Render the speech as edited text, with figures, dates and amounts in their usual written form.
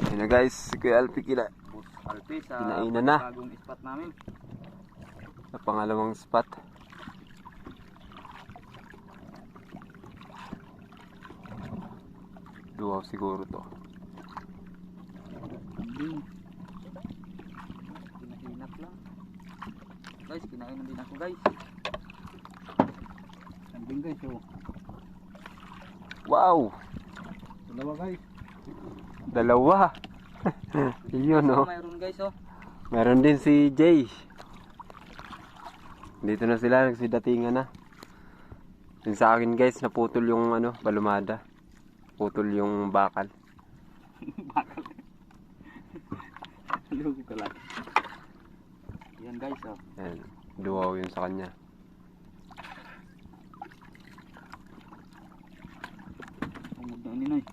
Ayun na guys, si Kuya Alpi Boss Alpi sa kinainan na. bagong spot namin. Sa pangalawang spot. Duwaw siguro to. Pinahinat lang. Guys, kinainan din ako guys. Kambing guys, oh. Wow! Dalawa guys. Dalawa! Yun oh. Mayroon guys, oh. Meron din si Jay. Dito na sila, nagsidatingan na. Yung sa akin guys, naputol yung ano, balumada. Putol yung bakal. Bakal. Lugo ka lang. Yan guys, oh. Ayan, duwaw yun sa kanya. Umod na ninoy.